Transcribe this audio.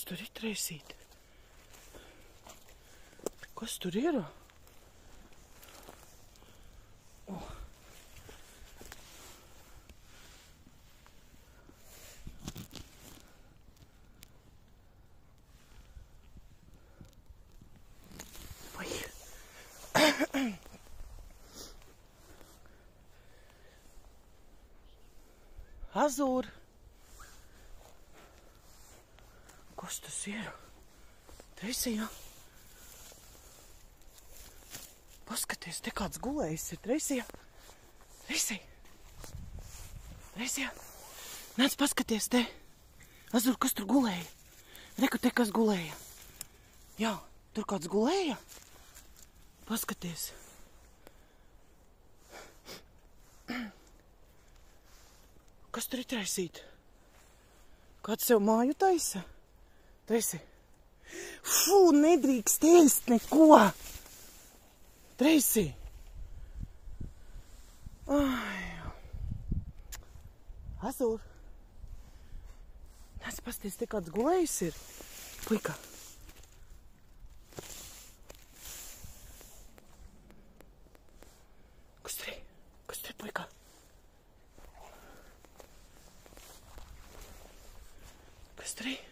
Kas tur ir, Treisīt? Kas tur ir? Oh. Azūri. Kas tas ir? Treisijā. Paskaties, te kāds gulējis ir. Treisijā. Treisijā. Nāc paskaties te. Azūri, kas tur gulēja? Reku te kas gulēja. Jā, tur kāds gulēja. Paskaties. Kas tur ir, Treisīt? Kāds sev māju taisa? Treisi. Fū, nedrīkst ēst neko. Treisi. Azūri. Nāc pasties, te kāds gulējis ir. Puika. Kas tur ir? Kas tur ir, puika? Kas tur ir?